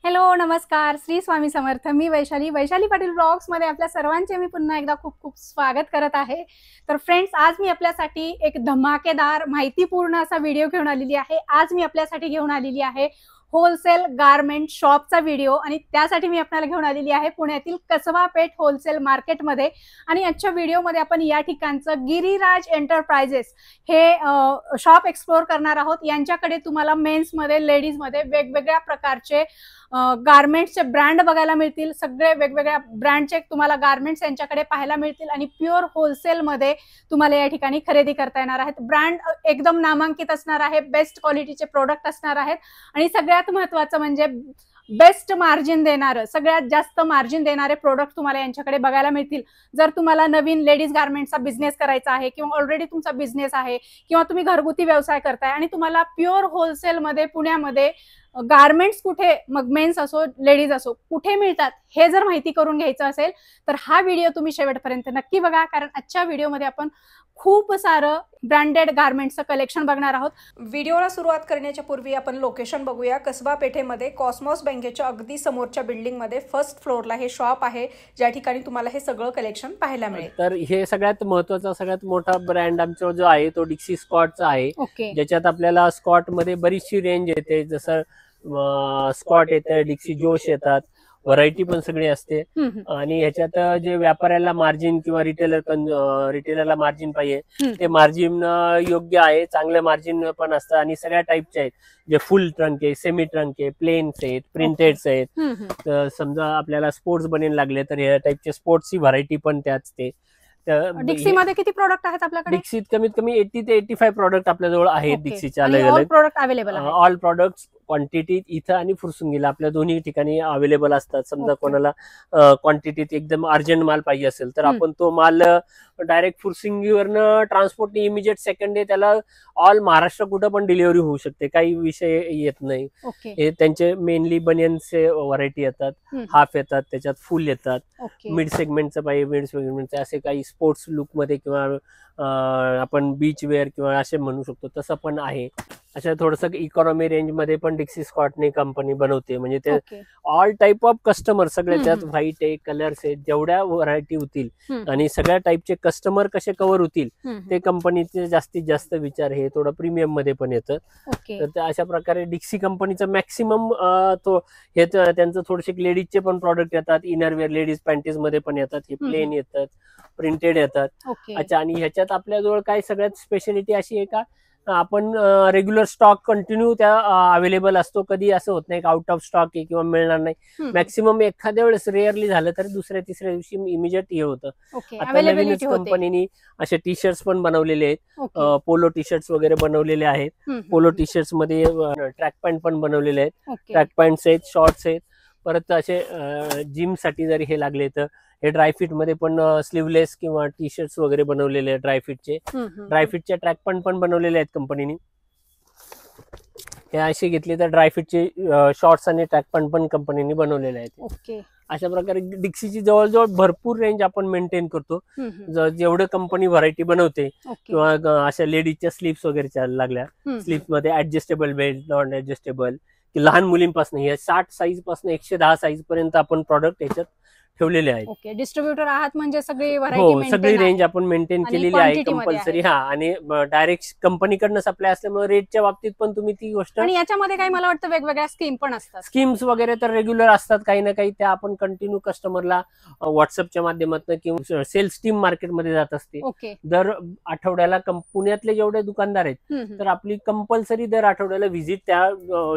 Hello नमस्कार, श्री स्वामी समर्थ. मी Vaishali Patil blogs मध्ये आपल्या सर्वांचे मी पुन्हा एकदा खूप खूप स्वागत करत आहे. तर फ्रेंड्स, आज मी आपल्यासाठी एक धमाकेदार माहितीपूर्ण असा व्हिडिओ घेऊन आलेली आहे. आज मी आपल्यासाठी घेऊन आलेली आहे होलसेल गारमेंट शॉपचा व्हिडिओ, आणि त्यासाठी मी आपल्याला घेऊन आलेली आहे पुण्यातील कसबा पेठ होलसेल मार्केटमध्ये. आणि आजच्या व्हिडिओमध्ये आपण या ठिकाणचं गिरिराज एंटरप्राइजेस हे शॉप एक्सप्लोर करणार आहोत. यांच्याकडे तुम्हाला मेन्समध्ये, लेडीजमध्ये वेगवेगळ्या प्रकारचे गारमेंट्सचे ब्रँड बघायला मिळतील. सगळे वेगवेगळ्या ब्रँडचे तुम्हाला गारमेंट्स यांच्याकडे पाहायला मिळतील आणि प्युअर होलसेलमध्ये तुम्हाला या ठिकाणी खरेदी करता येणार आहेत. ब्रँड एकदम नामांकित असणार आहे, बेस्ट क्वालिटीचे प्रोडक्ट असणार आहेत आणि सगळ्यात महत्त्वाचं म्हणजे बेस्ट मार्जिन देणारं, सगळ्यात जास्त मार्जिन देणारे प्रोडक्ट तुम्हाला यांच्याकडे बघायला मिळतील. जर तुम्हाला नवीन लेडीज गारमेंटचा बिझनेस करायचा आहे किंवा ऑलरेडी तुमचा बिझनेस आहे किंवा तुम्ही घरगुती व्यवसाय करताय आणि तुम्हाला प्युअर होलसेलमध्ये पुण्यामध्ये गारमेंट्स कुठे, मग मेन्स असो लेडीज असो, कुठे मिळतात हे जर माहिती करून घ्यायचं असेल तर हा व्हिडिओ तुम्ही शेवटपर्यंत नक्की बघा, कारण आजच्या व्हिडिओमध्ये आपण खूप सारं ब्रँडेड गारमेंट्सचं कलेक्शन बघणार आहोत. व्हिडिओला सुरुवात करण्याच्या पूर्वी आपण लोकेशन बघूया. कसबा पेठेमध्ये कॉस्मॉस बँकेच्या अगदी समोरच्या बिल्डिंगमध्ये फर्स्ट फ्लोअरला हे शॉप आहे, ज्या ठिकाणी तुम्हाला हे सगळं कलेक्शन पाहायला मिळेल. तर हे सगळ्यात महत्त्वाचा, सगळ्यात मोठा ब्रँड आमचा जो आहे तो डिक्सी स्कॉटचा आहे. ओके. ज्याच्यात आपल्याला स्कॉट मध्ये बरीचशी रेंज येते, जसं स्कॉट येते, डिक्सी जोश येतात, व्हरायटी पण सगळी असते. आणि ह्याच्यात जे व्यापाऱ्याला मार्जिन किंवा रिटेलरला मार्जिन पाहिजे ते मार्जिन योग्य आहे, चांगलं मार्जिन पण असतं. आणि सगळ्या टाईपचे आहेत, जे फुल ट्रंक आहे, सेमी ट्रंक आहे, प्लेन्स आहेत, प्रिंटेड्स आहेत. तर समजा आपल्याला स्पोर्ट्स बनेल लागले तर या टाईपचे स्पोर्ट्सची व्हरायटी पण त्याच ते. डिक्सी मध्ये किती प्रोडक्ट आहेत आपल्याकडे? डिक्सीत कमीत कमी 80 ते 85 प्रोडक्ट आपल्याजवळ आहेत डिक्सीच्या. ऑल प्रोडक्ट अवेलेबल आहे. ऑल प्रोडक्ट क्वांटिटीत इथं आणि फुरसुंगीला आपल्या दोन्ही ठिकाणी अवेलेबल असतात. समजा कोणाला क्वांटिटीत एकदम अर्जंट माल पाहिजे असेल तर आपण तो माल डायरेक्ट फुरसुंगीवरनं ट्रान्सपोर्ट इमिजिएट सेकंड डे त्याला ऑल महाराष्ट्र कुठं पण डिलिव्हरी होऊ शकते, काही विषय येत नाही. हे त्यांचे मेनली बनियनचे व्हरायटी येतात, हाफ येतात, त्याच्यात फुल येतात, मिड सेगमेंटचं पाहिजे मिड सेगमेंटचं, असे काही स्पोर्ट्स लुक मध्ये किंवा आपण बीच वेअर किंवा असे म्हणू शकतो तसं पण आहे. अशा थोडंसं इकॉनॉमी रेंज मध्ये पण डिक्सी स्कॉटने कंपनी बनवते. म्हणजे ते ऑल टाइप ऑफ कस्टमर सगळे त्यात, व्हाईट आहे, कलर्स आहेत, जेवढ्या व्हरायटी होतील आणि सगळ्या टाइपचे कस्टमर कसे कव्हर होतील ते कंपनीचे जास्तीत जास्त विचार हे थोडं प्रीमियम मध्ये पण येतं. तर अशा प्रकारे डिक्सी कंपनीचं मॅक्सिमम तो हे त्यांचं थोडेसे लेडीजचे पण प्रॉडक्ट येतात, इनरवेअर लेडीज पॅन्टीज मध्ये पण येतात, हे प्लेन येतात, प्रिंटेड येतात. अच्छा, आणि ह्याच्यात आपल्याजवळ काय सगळ्यात स्पेशालिटी अशी आहे का आपण रेग्युलर स्टॉक कंटिन्यू त्या अवेलेबल असतो. कधी असं होत नाही आउट ऑफ स्टॉक आहे किंवा मिळणार नाही. मॅक्सिमम एखाद्या वेळेस रेअरली झालं तरी दुसऱ्या तिसऱ्या दिवशी इमिजिएट हे होतं. आता नवीनच कंपनीने असे टी शर्ट्स पण बनवलेले आहेत, पोलो टी शर्ट्स वगैरे बनवलेले आहेत. पोलो टी शर्ट्स मध्ये ट्रॅक पॅन्ट पण बनवलेले आहेत, ट्रॅक पॅन्ट्स आहेत, शॉर्ट्स आहेत. परत असे जिम साठी जरी हे लागले तर हे ड्रायफिट मध्ये पण स्लीवलेस किंवा टी शर्ट्स वगैरे बनवलेले आहेत. ड्रायफिटचे ट्रॅक पॅन्ट पण बनवलेले आहेत कंपनीने. हे असे घेतले तर ड्रायफिटचे शॉर्ट्स आणि ट्रॅक पॅन्ट पण कंपनीने बनवलेले आहेत. अशा प्रकारे डिक्सीची जवळजवळ भरपूर रेंज आपण मेंटेन करतो. जेवढं कंपनी व्हरायटी बनवते किंवा अशा लेडीजच्या स्लीव्स वगैरे लागल्या, स्लीव्स मध्ये ऍडजस्टेबल बेल्ट, नॉन ऍडजस्टेबल, की लहान मुलींपासून 60 साईज पासून 110 साईज पर्यंत आपण प्रॉडक्ट याच्यात ठेवलेले आहेत. ओके, डिस्ट्रीब्युटर आहात म्हणजे सगळी व्हरायटी, सगळी रेंज आपण मेंटेन केलेली आहे कंपल्सरी. हा, आणि डायरेक्ट कंपनीकडनं सप्लाय असल्यामुळे रेटच्या बाबतीत पण तुम्ही ती गोष्ट. आणि याच्यामध्ये काही मला वाटतं वेगवेगळ्या स्कीम पण असतात. स्कीम्स वगैरे तर रेग्युलर असतात, काही ना काही त्या आपण कंटिन्यू कस्टमरला व्हॉट्सअपच्या माध्यमातून किंवा सेल्स टीम मार्केटमध्ये जात असते. दर आठवड्याला पुण्यातले जेवढे दुकानदार आहेत तर आपली कंपल्सरी दर आठवड्याला व्हिजिट त्या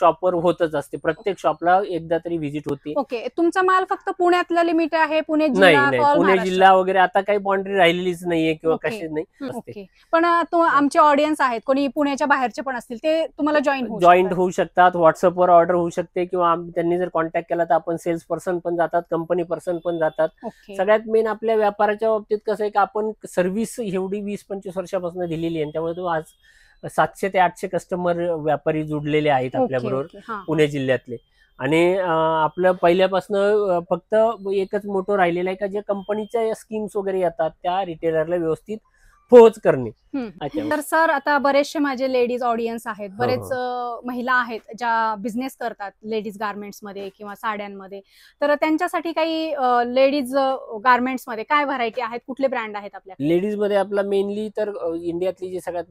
शॉपवर होतच असते. प्रत्येक शॉपला एकदा तरी व्हिजिट होती. ओके, तुमचा माल फक्त पुण्यातला लिमिट आहे? पुणे जिल्हा वगैरे आता काही बाउंड्री राहिलेलीच नाहीये किंवा कशी नाही. पण आमचे ऑडियन्स आहेत, कोणी पुण्याच्या बाहेरचे पण असतील, ते तुम्हाला जॉईंट होऊ शकतात. व्हॉट्सअपवर ऑर्डर होऊ शकते किंवा त्यांनी जर कॉन्टॅक्ट केला तर आपण सेल्स पर्सन पण जातात, कंपनी पर्सन पण जातात. सगळ्यात मेन आपल्या व्यापाराच्या बाबतीत कसं आहे की आपण सर्व्हिस एवढी 20-25 वर्षापासून दिलेली आहे, त्यामुळे तो आज 700 ते 800 कस्टमर व्यापारी जुडलेले आहेत आपल्याबरोबर पुणे जिल्ह्यातले. आणि आपलं पहिल्यापासून फक्त एकच मोठं राहिलेलं आहे का जे कंपनीच्या स्कीम्स वगैरे येतात त्या रिटेलरला व्यवस्थित पोहोच करणे. तर सर आता बरेचसे माझे लेडीज ऑडियन्स आहेत, बरेच महिला आहेत ज्या बिझनेस करतात लेडीज गार्मेंट्स मध्ये किंवा साड्यांमध्ये, तर त्यांच्यासाठी काही लेडीज गार्मेंट्स मध्ये काय व्हरायटी आहेत, कुठले ब्रँड आहेत आपल्या? लेडीज मध्ये आपला मेनली तर इंडियातली जी सगळ्यात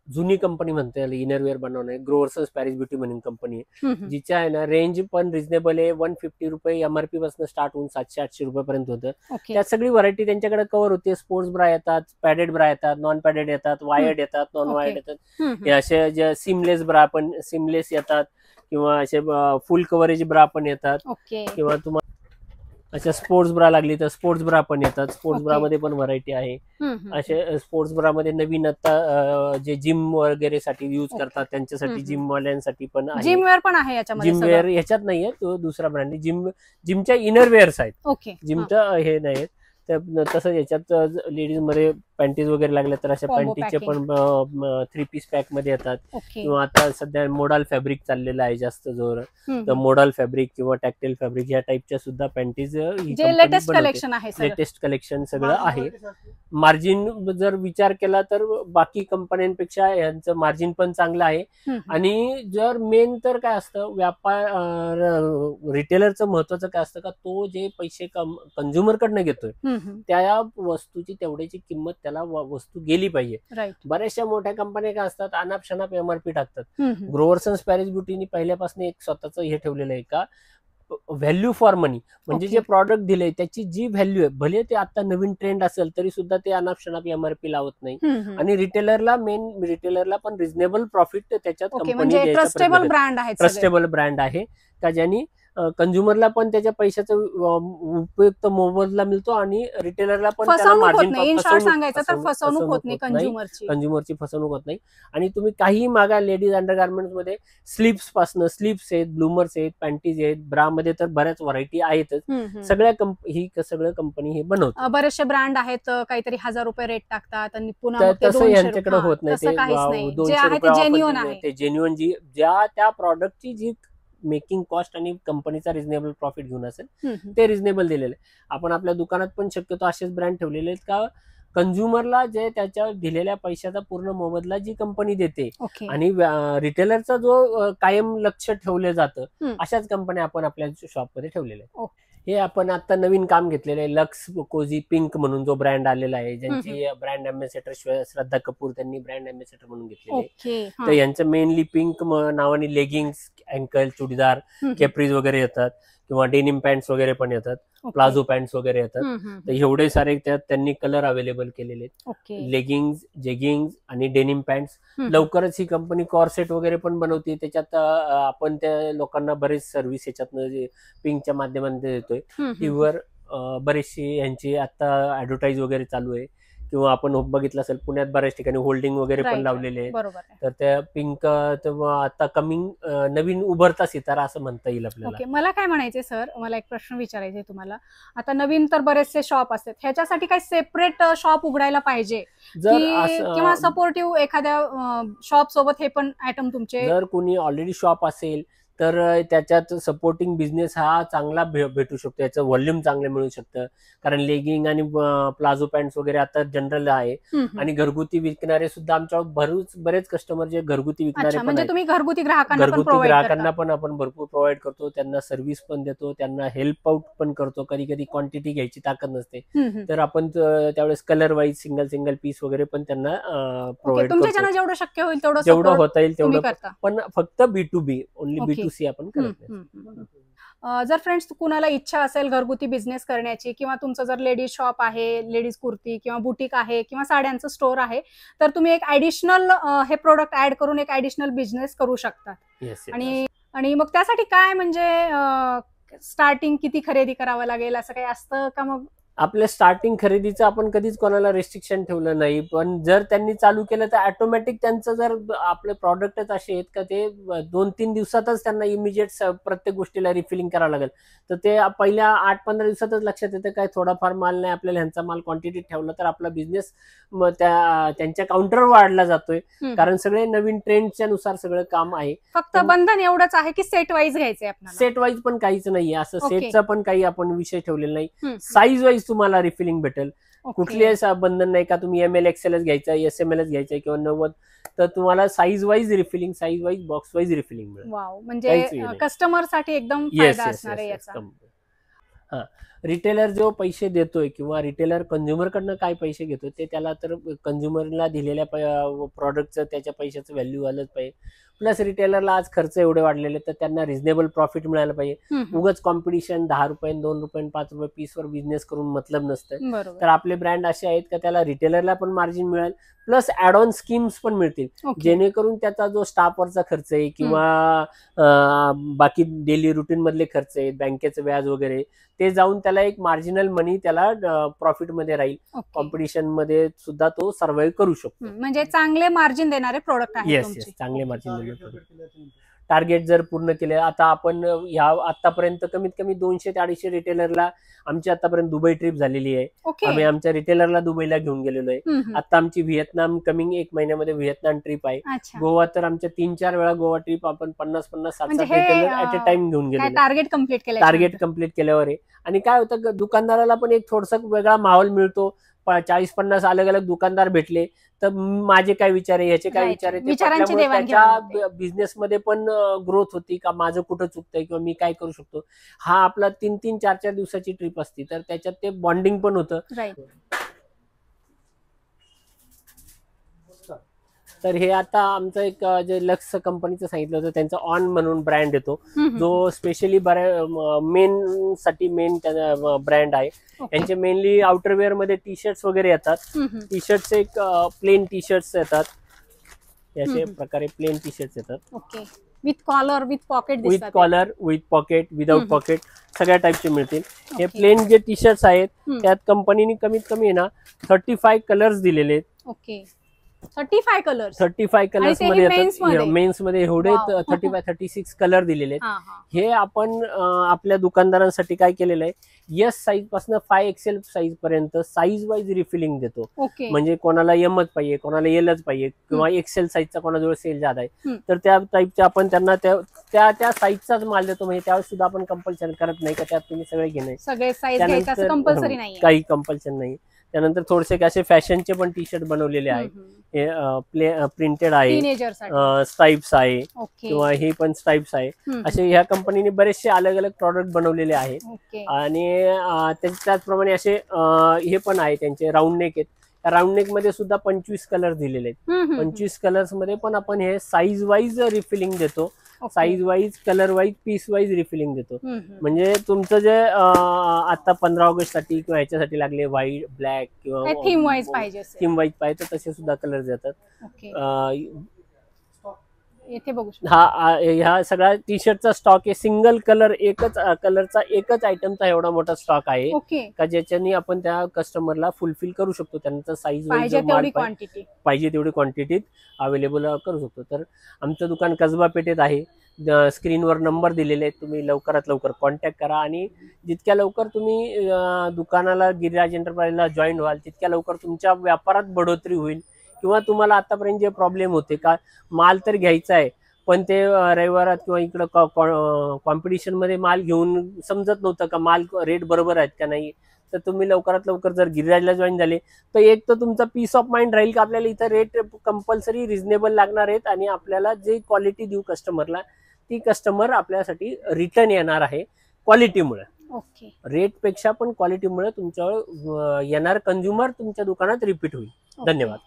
जुनी कंपनी म्हणता येईल इनरवेअर बनवणे, ग्रोवर्सन्स पॅरिस ब्युटी म्हणून कंपनी आहे, जिच्या आहे ना रेंज पण रिझनेबल आहे. 150 रुपये एमआरपी पासून स्टार्ट होऊन 700-800 रुपयापर्यंत होतं. त्यात सगळी व्हरायटी त्यांच्याकडे कव्हर होते. स्पोर्ट्स ब्रा येतात, पॅडेड ब्रा येतात, नॉन पॅडेड येतात, वायर्ड येतात, नॉन वायर्ड येतात. हे असे जे सिमलेस ब्रा पण सिमलेस येतात किंवा असे फुल कव्हरेज ब्रा पण येतात, किंवा तुम्हाला अच्छा स्पोर्ट्स ब्रा लागली तर स्पोर्ट्स ब्रा पण येतात. स्पोर्ट्स ब्रा मध्ये पण व्हरायटी आहे. असे स्पोर्ट्स ब्रा मध्ये नवीन आता जे जिम वगैरे साठी युज करतात त्यांच्यासाठी जिम वाल्यांसाठी पण आहे. जिम वेअर पण आहे याच्यामध्ये? जिम वेअर ह्याच्यात नाहीये, तो दुसरा ब्रँड आहे. जिमच्या इनरवेअर्स आहेत, जिमचं हे नाही. तसंच याच्यात लेडीज मध्ये पॅन्टीज वगैरे लागल्या तर अशा पॅन्टीचे पण 3 पीस पॅक मध्ये येतात. किंवा आता सध्या मोडाल फॅब्रिक चाललेलं आहे जास्त जोर, तर मोडाल फॅब्रिक किंवा टॅक्टाईल फॅब्रिक या टाईपच्या सुद्धा पॅन्टीज लेटेस्ट कलेक्शन आहे. लेटेस्ट कलेक्शन सगळं आहे. मार्जिन जर विचार केला तर बाकी कंपन्यांपेक्षा यांचं मार्जिन पण चांगलं आहे. आणि जर मेन तर काय असतं, व्यापार रिटेलरचं महत्वाचं काय असतं का, तो जे पैसे कंझ्युमर कडनं घेतोय त्या वस्तूची तेवढ्याची किंमत त्याला वस्तू गेली पाहिजे. बऱ्याचशा मोठ्या कंपन्या काय असतात, अनाप शनाप एमआरपी टाकतात. ग्रोवर्सन्स पॅरिस ब्युटीनी पहिल्यापासून एक स्वतःचं हे ठेवलेलं आहे का, व्हॅल्यू फॉर मनी. म्हणजे जे प्रॉडक्ट दिले त्याची जी व्हॅल्यू आहे, भले ते आता नवीन ट्रेंड असेल तरी सुद्धा ते अनाप शनाप एमआरपी लावत नाही. आणि रिटेलरला पण रिझनेबल प्रॉफिट त्याच्यात कंपनी ट्रस्टेबल ब्रँड आहे का, ज्यांनी कंझ्युमरला पण त्याच्या पैशाचा उपयुक्त मोबदला मिळतो आणि रिटेलरला पण कंझ्युमरची फसवणूक होत नाही. आणि तुम्ही काही मागा लेडीज अंडरगार्मेंट्स मध्ये स्लीव्स पासन, स्लीव्स आहेत, ब्लूमर्स आहेत, पॅन्टीज आहेत, ब्रा मध्ये तर बऱ्याच व्हरायटी आहेतच. सगळ्या कंपनी हे बनवतात. बरेचसे ब्रँड आहेत, काहीतरी 1000 रुपये रेट टाकतात आणि पुन्हा तसं यांच्याकडे होत नाही. ते 200 रुपये ते जेन्युअन जी ज्या त्या प्रॉडक्टची जी मेकिंग कॉस्ट आणि कंपनीचा रिझनेबल प्रॉफिट घेऊन असेल ते रिझनेबल दिलेलं आहे. आपण आपल्या दुकानात पण शक्यतो असेच ब्रँड ठेवलेले आहेत का, कंझ्युमरला जे त्याच्या दिलेल्या पैशाचा पूर्ण मोबदला जी कंपनी देते आणि रिटेलरचा जो कायम लक्ष ठेवलं जातं, अशाच कंपन्या आपण आपल्या शॉपमध्ये ठेवलेल्या आहेत. हे आपण आता नवीन काम घेतलेलं आहे. लक्स कोझी पिंक म्हणून जो ब्रँड आलेला आहे, ज्यांची ब्रँड अँबॅसेडर श्रद्धा कपूर त्यांनी ब्रँड अँबॅसेडर म्हणून घेतलेले. तर यांचं मेनली पिंक नावाने लेगिंग्स, अँकल, चुडीदार, केप्रीज वगैरे येतात, किंवा डेनिम पॅन्ट्स वगैरे पण येतात, प्लाझो पॅन्ट्स वगैरे येतात. तर एवढे सारे त्यात त्यांनी कलर अवेलेबल केलेले आहेत. लेगिंग्स, जेगिंग्स आणि डेनिम पॅन्ट्स. लवकरच ही कंपनी कॉर्सेट वगैरे पण बनवते. त्याच्यात आपण त्या लोकांना बरेच सर्व्हिस याच्यातनं पिंकच्या माध्यमातून देतोय. टीव्हीवर बरेचशी यांची आता ऍडव्हर्टाईज वगैरे चालू आहे. किंवा आपण बघितलं असेल पुण्यात बऱ्याच ठिकाणी होल्डिंग वगैरे पण लावलेले आहेत. तर त्या पिंक आता कमिंग नवीन उभरता सितारा असं म्हणता येईल आपल्याला. मला काय म्हणायचे सर, मला एक प्रश्न विचारायचा आहे तुम्हाला. आता नवीन तर बरेचसे शॉप असतात, ह्याच्यासाठी काही सेपरेट शॉप उघडायला पाहिजे किंवा सपोर्टिव्ह एखाद्या शॉप सोबत हे पण आयटम तुमचे? जर कोणी ऑलरेडी शॉप असेल तर त्याच्यात सपोर्टिंग बिझनेस हा चांगला भेटू शकतो. याचं व्हॉल्यूम चांगलं मिळू शकतं. कारण लेगिंग आणि प्लाझो पॅन्ट्स वगैरे आता जनरल आहे. आणि घरगुती विकणारे सुद्धा आमच्या बरेच कस्टमर जे घरगुती विकणारे पण म्हणजे तुम्ही घरगुती ग्राहकांना पण आपण भरपूर प्रोव्हाइड करतो. त्यांना सर्व्हिस पण देतो, त्यांना हेल्प आउट पण करतो. कधी कधी क्वांटिटी घ्यायची ताकद नसते तर आपण त्यावेळेस कलर वाईज सिंगल पीस वगैरे पण त्यांना प्रोव्हाइड करतो. जेवढं शक्य होईल जेवढं होता येईल तेवढं, पण फक्त B2B, ओनली B2C आपण करत नाही. जर फ्रेंड्स कुणाला इच्छा असेल घरगुती बिझनेस करण्याची, किंवा तुमचं जर लेडीज शॉप आहे, लेडीज कुर्ती किंवा बुटीक आहे किंवा साड्यांचं स्टोअर आहे, तर तुम्ही एक ऍडिशनल हे प्रोडक्ट ऍड करून एक ऍडिशनल बिझनेस करू शकता. आणि मग त्यासाठी काय म्हणजे स्टार्टिंग किती खरेदी करावं लागेल असं काही असतं का? मग आपल्या स्टार्टिंग खरेदीचं आपण कधीच कोणाला रेस्ट्रिक्शन ठेवलं नाही. पण जर त्यांनी चालू केलं तर ऑटोमॅटिक त्यांचं जर आपले प्रॉडक्टच असे आहेत का ते 2-3 दिवसातच त्यांना इमिजिएट प्रत्येक गोष्टीला रिफिलिंग करावं लागेल. तर ते पहिल्या 8-15 दिवसातच लक्षात येतं काय थोडाफार माल नाही, आपल्याला ह्यांचा माल क्वांटिटी ठेवला तर आपला बिझनेस त्यांच्या काउंटरवर वाढला जातोय. कारण सगळे नवीन ट्रेंडच्या नुसार सगळं काम आहे. फक्त बंधन एवढंच आहे की सेट वाईज घ्यायचंय आपल्याला. सेट वाईज पण काहीच नाहीये, असं सेटचा पण काही आपण विषय ठेवलेला नाही. साईज वाईज वाईज तुम्हाला रिफिलिंग भेटेल. कुठलेही बंधन नाही का तुम्ही ML XLच घ्यायचा, SMLच घ्यायचा किंवा 90, तर तुम्हाला size wise refilling, size wise, box wise refilling मिळेल. वाव, म्हणजे कस्टमर साठी एकदम फायदा असणार आहे याचा. हा, रिटेलर जो पैसे देतोय किंवा रिटेलर कंझ्युमर कडनं काय पैसे घेतोय ते त्याला तर कंझ्युमरला दिलेल्या प्रॉडक्टचं त्याच्या पैशाचं व्हॅल्यू आलंच पाहिजे. प्लस रिटेलरला आज खर्च एवढे वाढलेले तर त्यांना रिझनेबल प्रॉफिट मिळायला पाहिजे. उगाच कॉम्पिटिशन 10 रुपये, 2 रुपये, 5 रुपये पीसवर बिझनेस करून मतलब नसतं. तर आपले ब्रँड असे आहेत का त्याला रिटेलरला पण मार्जिन मिळेल, प्लस ऍड ऑन स्कीम्स पण मिळतील, जेणेकरून त्याचा जो स्टाफवरचा खर्च आहे किंवा बाकी डेली रुटीन मधले खर्च आहेत, बँकेचं व्याज वगैरे, ते जाऊन त्याला एक मार्जिनल मनी त्याला प्रॉफिट मध्ये राहील. कॉम्पिटिशन मध्ये सुद्धा तो सर्व्हाइव्ह करू शकतो. म्हणजे चांगले मार्जिन देणारे प्रोडक्ट आहेत. येस, चांगले मार्जिन देणारे. टार्गेट जर पूर्ण केले, आता आपण ह्या आतापर्यंत कमीत कमी 200 ते 250 रिटेलरला आमची आतापर्यंत दुबई ट्रिप झालेली आहे. आम्ही आमच्या रिटेलरला दुबईला घेऊन गेलेलो आहे. आता आमची व्हिएतनाम कमिंग 1 महिन्यामध्ये व्हिएतनाम ट्रिप आहे. गोवा तर आमच्या 3-4 वेळा गोवा ट्रिप आपण 50-50, 60-60 रिटेलर ऍट अ टाइम घेऊन गेलो. टार्गेट कम्प्लीट केल्यावर आहे. आणि काय होतं, दुकानदाराला पण एक थोडासा वेगळा माहोल मिळतो. 40-50 अलग अलग दुकानदार भेटले तर माझे काय विचार आहे, ह्याचे काय विचार आहे, त्याच्या बिझनेसमध्ये पण ग्रोथ होती का, माझं कुठं चुकतंय किंवा मी काय करू शकतो. हा आपला 3-3, 4-4 दिवसाची ट्रिप असती तर त्याच्यात ते बॉन्डिंग पण होतं. तर हे आता आमचं एक जे लक्स कंपनीचं सांगितलं होतं त्यांचा ऑन म्हणून ब्रँड येतो, जो स्पेशली मेन साठी ब्रँड आहे. यांचे मेनली आउटरवेअर मध्ये टी शर्ट्स वगैरे येतात. टी शर्ट्स एक प्लेन टी शर्ट्स येतात, अशा प्रकारे प्लेन टी शर्ट्स येतात. With collar, with pocket, with pocket, without pocket, सगळ्या टाईपचे मिळतील. हे प्लेन जे टी शर्ट्स आहेत त्यात कंपनीने कमीत कमी ना 35 कलर्स दिलेले आहेत. 35 कलर्स मध्ये येतात. मेन्स मध्ये एवढे 35-36 कलर दिलेले आहेत. हे आपण आपल्या दुकानदारांसाठी काय केलेलं आहे, S साईज पासून 5XL साईज पर्यंत साईज वाईज रिफिलिंग देतो. म्हणजे कोणाला Mच पाहिजे, कोणाला Lच पाहिजे किंवा XL साईजचा कोणाजवळ सेल जादा आहे तर त्या टाईपच्या आपण त्यांना त्या साईजचाच माल देतो. म्हणजे त्यावेळेस सुद्धा आपण कंपल्शन करत नाही का त्यात तुम्ही सगळे घेणे, काही कंपल्शन नाही. त्यानंतर थोडेसे असे फॅशनचे पण टी शर्ट बनवलेले आहे. हे प्रिंटेड आहे, स्ट्राइप्स आहे किंवा हे पण स्ट्राइप्स आहे. असे ह्या कंपनीने बरेचसे अलग अलग प्रॉडक्ट बनवलेले आहेत. आणि त्याचप्रमाणे असे हे पण आहे त्यांचे राऊंड नेक आहेत. राऊंड नेक मध्ये सुद्धा 25 कलर दिलेले आहेत. 25 कलर्स मध्ये पण आपण हे साईज वाईज रिफिलिंग देतो. Size wise, colour wise, piece wise refilling देतो. म्हणजे तुमचं जे आता 15 ऑगस्ट साठी किंवा ह्याच्यासाठी लागले व्हाईट, ब्लॅक किंवा थीम वाईज पाहिजे तर तसे सुद्धा कलर देतात. ह्या सगळ्या टी शर्टचा स्टॉक आहे. सिंगल कलर, एकच कलरचा, एकच आयटमचा एवढा मोठा स्टॉक आहे का ज्याच्यानी आपण त्या कस्टमरला फुलफिल करू शकतो. त्यांचा साईज पाहिजे तेवढी क्वांटिटीत अवेलेबल करू शकतो. तर आमचं दुकान कसबा पेठेत आहे. स्क्रीनवर नंबर दिलेले आहेत, तुम्ही लवकरात लवकर कॉन्टॅक्ट करा. आणि जितक्या लवकर तुम्ही दुकानाला गिरिराज एंटरप्राइजला जॉईन व्हाल तितक्या लवकर तुमच्या व्यापारात बढोतरी होईल. किंवा तुम्हाला आतापर्यंत जे प्रॉब्लेम होते का, माल तर घ्यायचा आहे पण ते रविवारात किंवा इकडं कॉम्पिटिशन मध्ये माल घेऊन समजत नव्हतं का माल रेट बरोबर आहेत का नाही, तर तुम्ही लवकरात लवकर जर गिरिराजला जॉईन झाले तर एक तर तुमचा पीस ऑफ माइंड राहील का आपल्याला इथं रेट कंपल्सरी रिझनेबल लागणार आहेत आणि आपल्याला जे क्वालिटी देऊ कस्टमरला ती कस्टमर आपल्यासाठी रिटर्न येणार आहे क्वालिटीमुळे. रेट पेक्षा पण क्वालिटीमुळे तुमच्यावर येणार कंझ्युमर तुमच्या दुकानात रिपीट होईल. धन्यवाद.